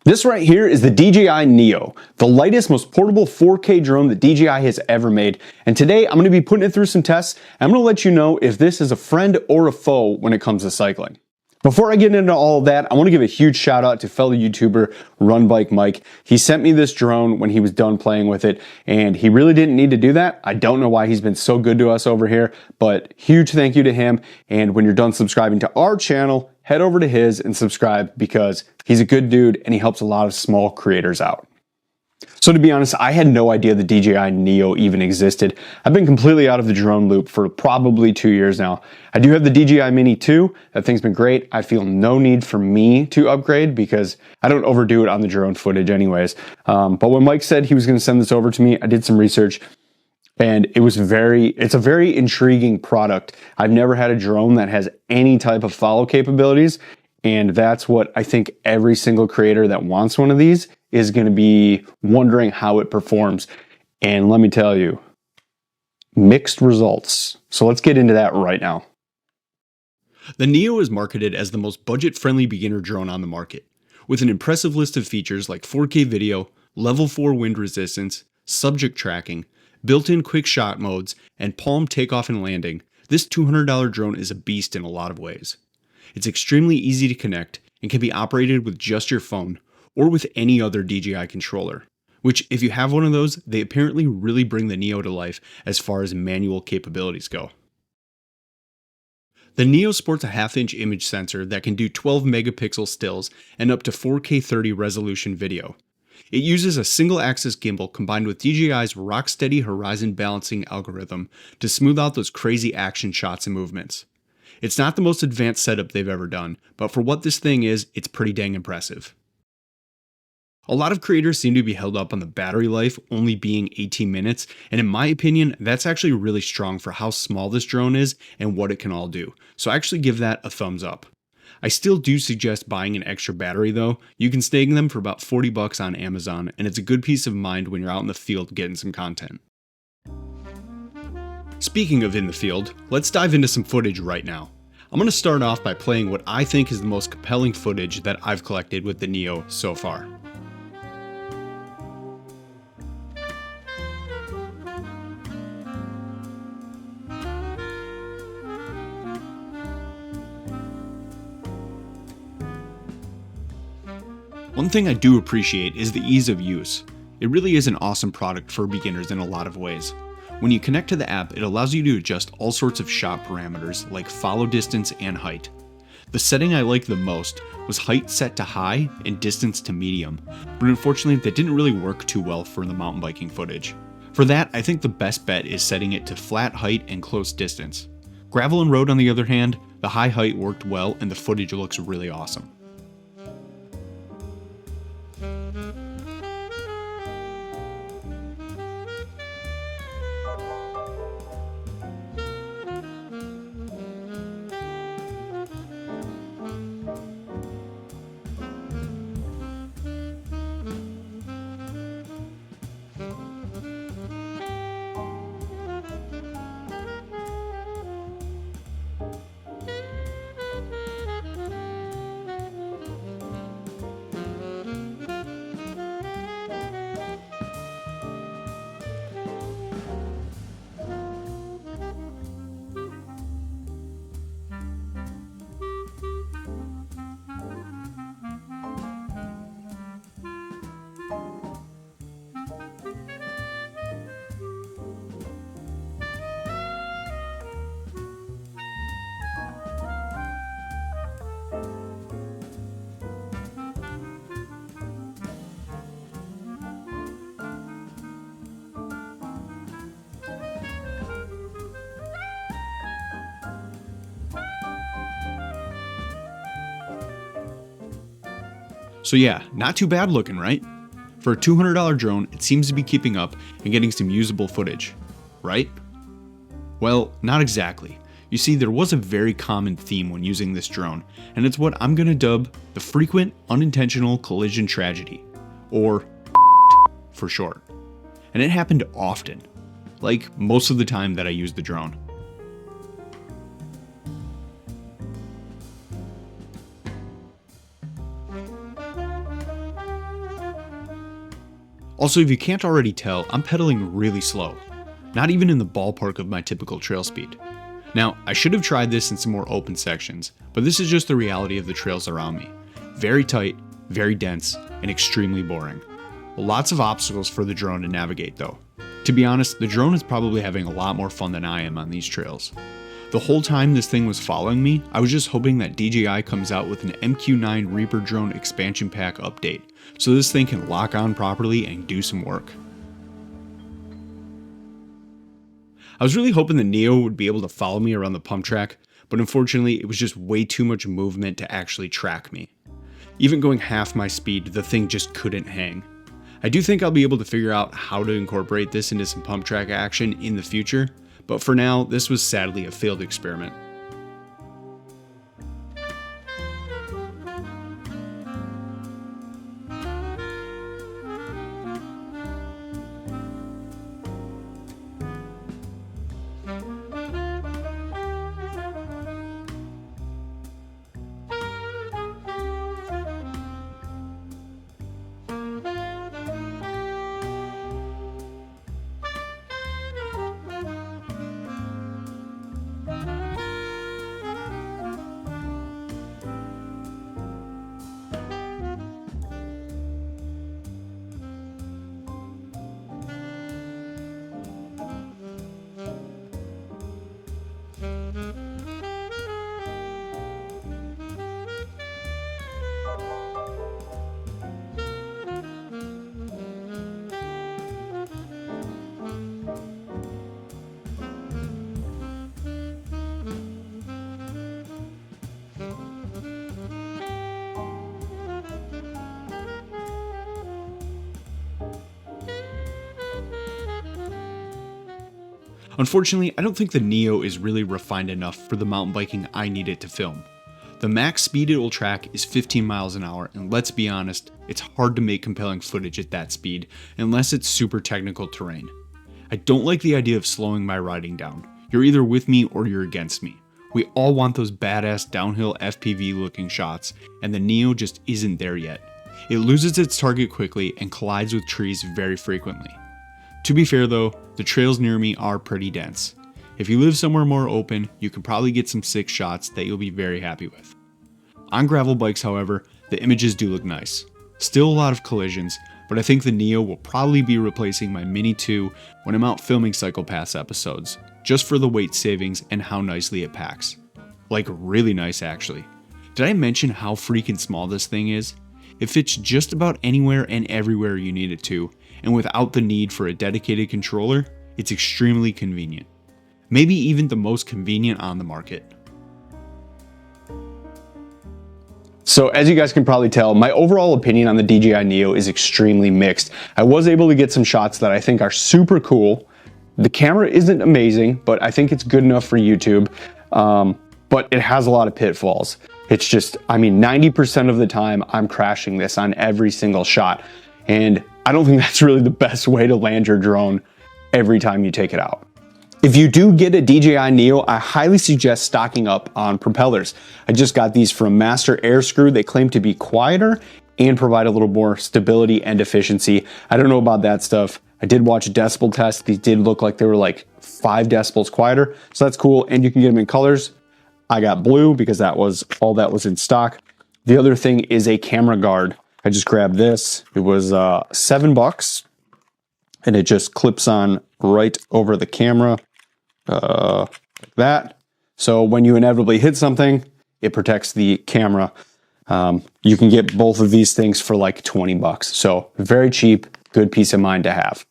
This right here is the DJi Neo, the lightest, most portable 4K drone that DJI has ever made. And today I'm going to be putting it through some tests, and I'm going to let you know if this is a friend or a foe when it comes to cycling. Before I get into all of that, I want to give a huge shout out to fellow YouTuber Run Bike Mike. He sent me this drone when he was done playing with it, and he really didn't need to do that. I don't know why he's been so good to us over here, but huge thank you to him. And when you're done subscribing to our channel, head over to his and subscribe because he's a good dude and he helps a lot of small creators out. So to be honest, I had no idea the DJi Neo even existed. I've been completely out of the drone loop for probably 2 years now. I do have the DJi Mini 2. That thing's been great. I feel no need for me to upgrade because I don't overdo it on the drone footage anyways. But when Mike said he was going to send this over to me, I did some research and it's a very intriguing product. I've never had a drone that has any type of follow capabilities. And that's what I think every single creator that wants one of these is going to be wondering how it performs. And let me tell you, mixed results. So let's get into that right now. The Neo is marketed as the most budget-friendly beginner drone on the market, with an impressive list of features like 4K video, level 4 wind resistance, subject tracking, built-in quick shot modes, and palm takeoff and landing. This $200 drone is a beast in a lot of ways. It's extremely easy to connect and can be operated with just your phone or with any other DJI controller, which if you have one of those, they apparently really bring the Neo to life as far as manual capabilities go. The Neo sports a 1/2-inch image sensor that can do 12 megapixel stills and up to 4K 30 resolution video. It uses a single-axis gimbal combined with DJI's rock-steady horizon balancing algorithm to smooth out those crazy action shots and movements. It's not the most advanced setup they've ever done, but for what this thing is, it's pretty dang impressive. A lot of creators seem to be held up on the battery life only being 18 minutes, and in my opinion, that's actually really strong for how small this drone is and what it can all do, so I actually give that a thumbs up. I still do suggest buying an extra battery though. You can snag them for about $40 on Amazon, and it's a good peace of mind when you're out in the field getting some content. Speaking of in the field, let's dive into some footage right now. I'm going to start off by playing what I think is the most compelling footage that I've collected with the Neo so far. One thing I do appreciate is the ease of use. It really is an awesome product for beginners in a lot of ways. When you connect to the app, it allows you to adjust all sorts of shot parameters like follow distance and height. The setting I liked the most was height set to high and distance to medium, but unfortunately that didn't really work too well for the mountain biking footage. For that, I think the best bet is setting it to flat height and close distance. Gravel and road on the other hand, the high height worked well and the footage looks really awesome. So yeah, not too bad looking, right? For a $200 drone, it seems to be keeping up and getting some usable footage, right? Well, not exactly. You see, there was a very common theme when using this drone, and it's what I'm gonna dub the frequent unintentional collision tragedy, or for short. And it happened often, like most of the time that I used the drone. Also, if you can't already tell, I'm pedaling really slow. Not even in the ballpark of my typical trail speed. Now, I should have tried this in some more open sections, but this is just the reality of the trails around me. Very tight, very dense, and extremely boring. Lots of obstacles for the drone to navigate though. To be honest, the drone is probably having a lot more fun than I am on these trails. The whole time this thing was following me, I was just hoping that DJi comes out with an MQ-9 Reaper drone expansion pack update, so this thing can lock on properly and do some work. I was really hoping the Neo would be able to follow me around the pump track, but unfortunately it was just way too much movement to actually track me. Even going half my speed, the thing just couldn't hang. I do think I'll be able to figure out how to incorporate this into some pump track action in the future, but for now, this was sadly a failed experiment. Unfortunately, I don't think the Neo is really refined enough for the mountain biking I need it to film. The max speed it will track is 15 miles an hour, and let's be honest, it's hard to make compelling footage at that speed unless it's super technical terrain. I don't like the idea of slowing my riding down. You're either with me or you're against me. We all want those badass downhill FPV looking shots, and the Neo just isn't there yet. It loses its target quickly and collides with trees very frequently. To be fair though, the trails near me are pretty dense. If you live somewhere more open, you can probably get some sick shots that you'll be very happy with. On gravel bikes, however, the images do look nice. Still a lot of collisions, but I think the Neo will probably be replacing my Mini 2 when I'm out filming Cycle Pass episodes, just for the weight savings and how nicely it packs. Like really nice actually. Did I mention how freaking small this thing is? It fits just about anywhere and everywhere you need it to, and without the need for a dedicated controller, it's extremely convenient. Maybe even the most convenient on the market. So as you guys can probably tell, my overall opinion on the DJi Neo is extremely mixed. I was able to get some shots that I think are super cool. The camera isn't amazing, but I think it's good enough for YouTube. But it has a lot of pitfalls. It's just, 90% of the time I'm crashing this on every single shot. And I don't think that's really the best way to land your drone every time you take it out. If you do get a DJi Neo, I highly suggest stocking up on propellers. I just got these from Master Air Screw. They claim to be quieter and provide a little more stability and efficiency. I don't know about that stuff. I did watch a decibel test. These did look like they were like 5 decibels quieter. So that's cool. And you can get them in colors. I got blue because that was all that was in stock. The other thing is a camera guard. I just grabbed this. It was $7 and it just clips on right over the camera like that. So when you inevitably hit something, it protects the camera. You can get both of these things for like $20. So very cheap, good peace of mind to have.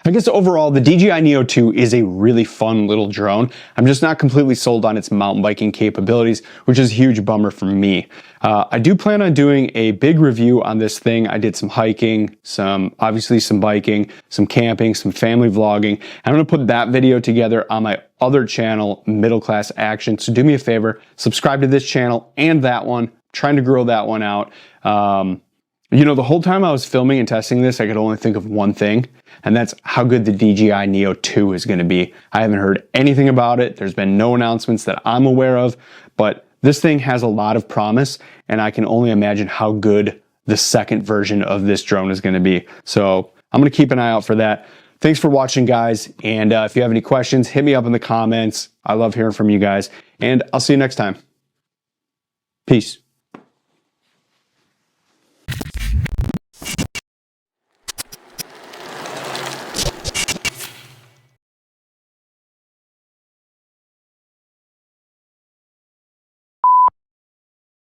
I guess overall, the DJi Neo 2 is a really fun little drone. I'm just not completely sold on its mountain biking capabilities, which is a huge bummer for me. I do plan on doing a big review on this thing. I did some hiking, obviously some biking, some camping, some family vlogging. I'm gonna put that video together on my other channel, Middle Class Action. So do me a favor, subscribe to this channel and that one. I'm trying to grow that one out. The whole time I was filming and testing this, I could only think of one thing, and that's how good the DJi Neo 2 is going to be. I haven't heard anything about it. There's been no announcements that I'm aware of, but this thing has a lot of promise, and I can only imagine how good the second version of this drone is going to be. So I'm going to keep an eye out for that. Thanks for watching, guys. And if you have any questions, hit me up in the comments. I love hearing from you guys. And I'll see you next time. Peace.